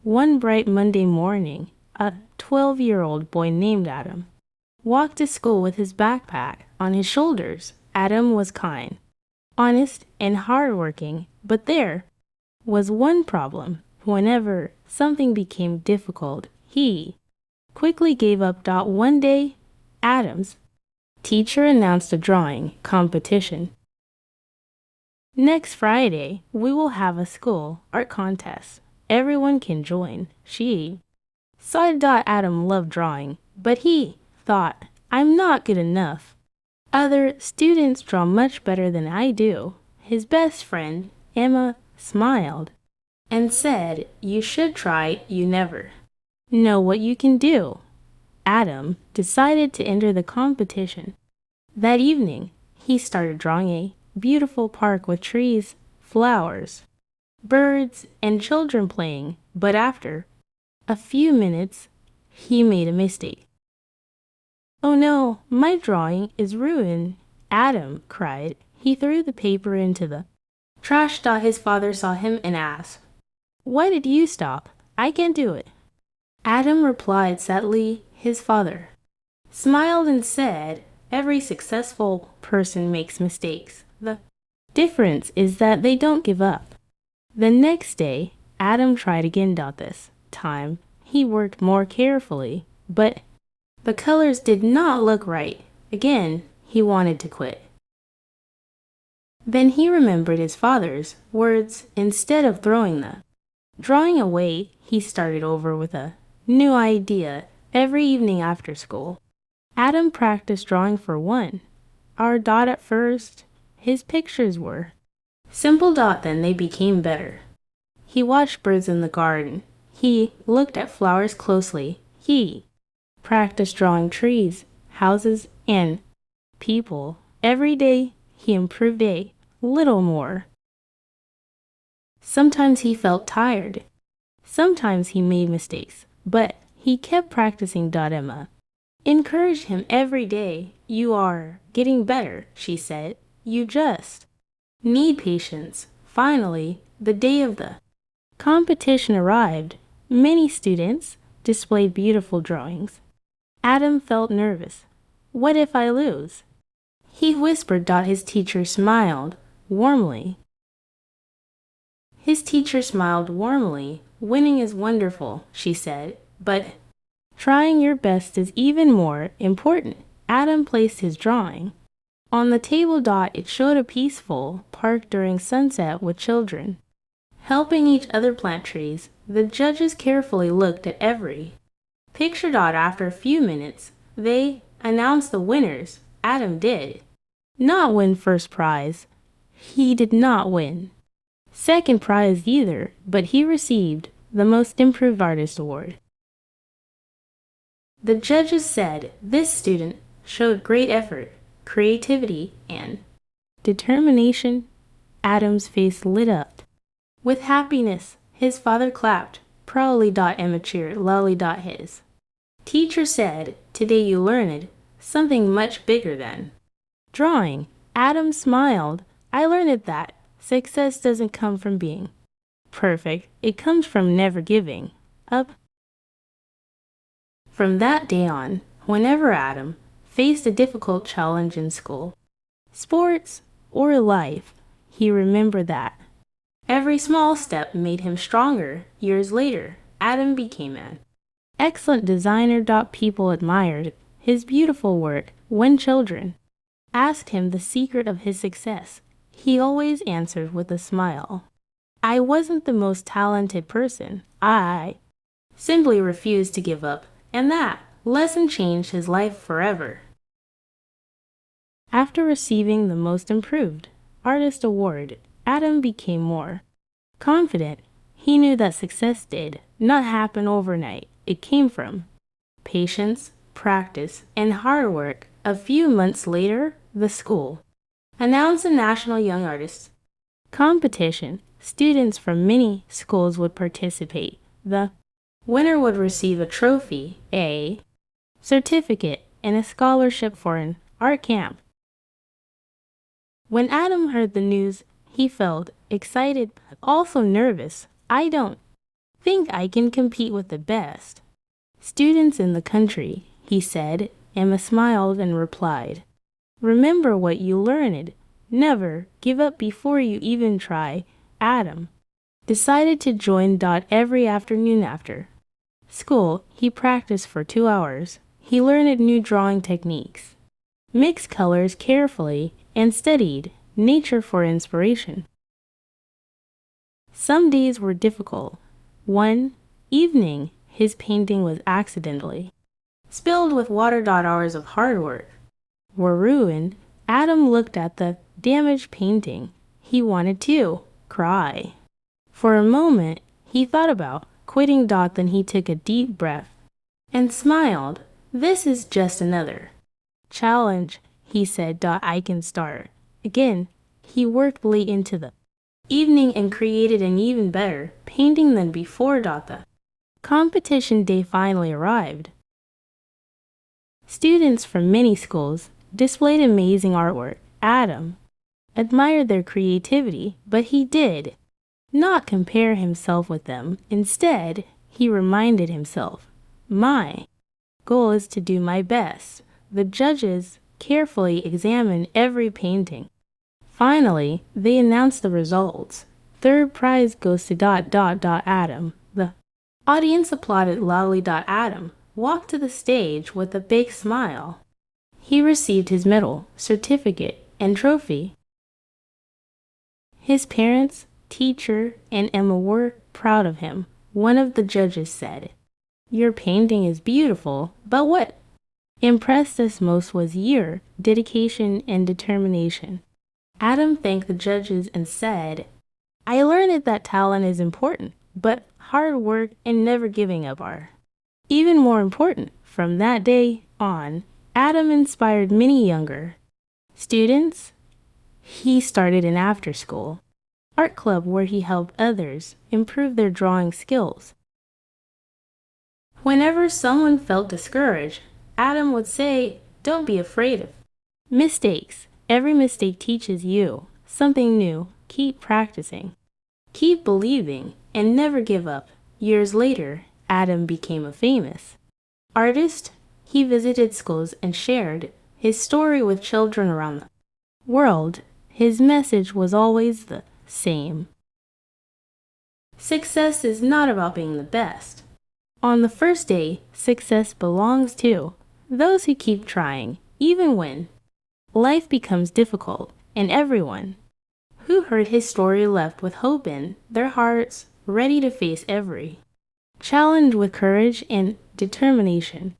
One bright Monday morning, a 12-year-old boy named Adam walked to school with his backpack on his shoulders. Adam was kind, honest, and hardworking, but there was one problem. Whenever something became difficult, he quickly gave up. One day, Adam's teacher announced a drawing competition. Next Friday, we will have a school art contest. Everyone can join. She saw Adam loved drawing, but he thought, I'm not good enough. Other students draw much better than I do. His best friend, Emma, smiled and said, you should try, you never know what you can do. Adam decided to enter the competition. That evening, he started drawing a beautiful park with trees, flowers, birds, and children playing, but after a few minutes, he made a mistake. Oh no, my drawing is ruined, Adam cried. He threw the paper into the trash. His father saw him and asked, why did you stop? I can't do it. Adam replied sadly. His father smiled and said, every successful person makes mistakes. The difference is that they don't give up. The next day, Adam tried again. This time, he worked more carefully, but the colors did not look right. Again, he wanted to quit. Then he remembered his father's words. Instead of throwing the drawing away, he started over with a new idea. Every evening after school, Adam practiced drawing for 1 hour. At first, his pictures were simple. Then they became better. He watched birds in the garden. He looked at flowers closely. He practiced drawing trees, houses, and people. Every day, he improved a little more. Sometimes he felt tired. Sometimes he made mistakes, but he kept practicing. Emma encouraged him every day. You are getting better, she said. You just need patience. Finally, the day of the competition arrived. Many students displayed beautiful drawings. Adam felt nervous. What if I lose? He whispered. His teacher smiled warmly. Winning is wonderful, she said, but trying your best is even more important. Adam placed his drawing on the table. It showed a peaceful park during sunset with children helping each other plant trees. The judges carefully looked at every picture. After a few minutes, they announced the winners. Adam did not win first prize. He did not win second prize either, but he received the Most Improved Artist Award. The judges said this student showed great effort, creativity, and determination. Adam's face lit up with happiness. His father clapped proudly. Emma cheered loudly. His teacher said, today you learned something much bigger than drawing. Adam smiled. I learned that success doesn't come from being perfect. It comes from never giving up. From that day on, whenever Adam faced a difficult challenge in school, sports, or life, he remembered that every small step made him stronger. Years later, Adam became an excellent designer. People admired his beautiful work. When children asked him the secret of his success, he always answered with a smile. I wasn't the most talented person. I simply refused to give up, and that lesson changed his life forever. After receiving the Most Improved Artist Award, Adam became more confident. He knew that success did not happen overnight. It came from patience, practice, and hard work. A few months later, the school announced a National Young Artists competition. Students from many schools would participate. The winner would receive a trophy, a certificate, and a scholarship for an art camp. When Adam heard the news, he felt excited but also nervous. I don't think I can compete with the best students in the country, he said. Emma smiled and replied, remember what you learned. Never give up before you even try. Adam decided to join Dot every afternoon after school. He practiced for 2 hours. He learned new drawing techniques, mixed colors carefully, and studied nature for inspiration. Some days were difficult. One evening, his painting was accidentally spilled with water. Hours of hard work were ruined. Adam looked at the damaged painting. He wanted to cry. For a moment, he thought about quitting. Then he took a deep breath and smiled. This is just another challenge, he said. I can start again. He worked late into the evening and created an even better painting than before. The competition day finally arrived. Students from many schools displayed amazing artwork. Adam admired their creativity, but he did not compare himself with them. Instead, he reminded himself, my goal is to do my best. The judges carefully examined every painting. Finally, they announced the results. Third prize goes to Adam. The audience applauded loudly. Adam walked to the stage with a big smile. He received his medal, certificate, and trophy. His parents, teacher, and Emma were proud of him. One of the judges said, your painting is beautiful, but what impressed us most was your dedication and determination. Adam thanked the judges and said, I learned that talent is important, but hard work and never giving up are even more important. From that day on, Adam inspired many younger students. He started an after-school art club where he helped others improve their drawing skills. Whenever someone felt discouraged, Adam would say, don't be afraid of mistakes. Every mistake teaches you something new. Keep practicing, keep believing, and never give up. Years later, Adam became a famous artist. He visited schools and shared his story with children around the world. His message was always the same. Success is not about being the best. On the first day, success belongs to those who keep trying, even when life becomes difficult, and everyone who heard his story left with hope in their hearts, ready to face every challenge with courage and determination.